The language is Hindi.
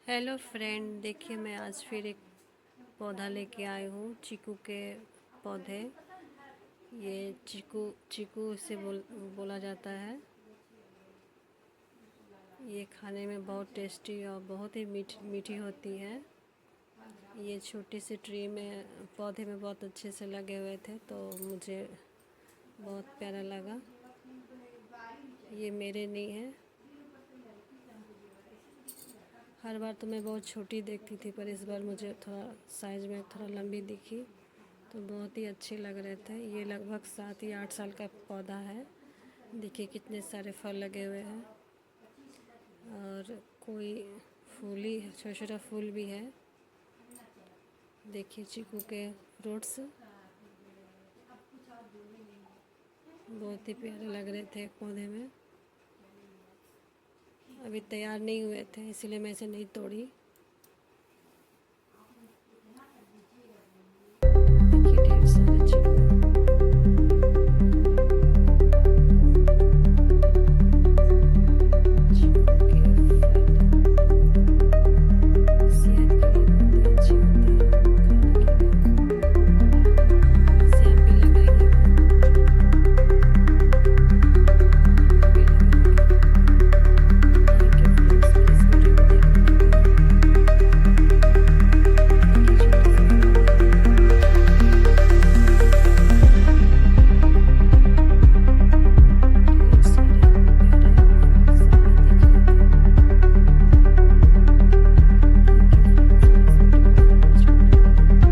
हेलो फ्रेंड, देखिए मैं आज फिर एक पौधा लेके आई हूँ। चीकू के पौधे। ये चीकू चीकू इसे बोला जाता है। ये खाने में बहुत टेस्टी और बहुत ही मीठी होती है। ये छोटी सी ट्री में पौधे में बहुत अच्छे से लगे हुए थे, तो मुझे बहुत प्यारा लगा। ये मेरे नहीं है। हर बार तो मैं बहुत छोटी देखती थी, पर इस बार मुझे थोड़ा साइज़ में थोड़ा लंबी दिखी, तो बहुत ही अच्छे लग रहे थे। ये लगभग 7 या 8 साल का पौधा है। देखिए कितने सारे फल लगे हुए हैं, और कोई फूल ही छोटा छोटा फूल भी है। देखिए चीकू के फ्रूट्स बहुत ही प्यारे लग रहे थे पौधे में। अभी तैयार नहीं हुए थे, इसलिए मैं इसे नहीं तोड़ी। देखिए ढेर सारे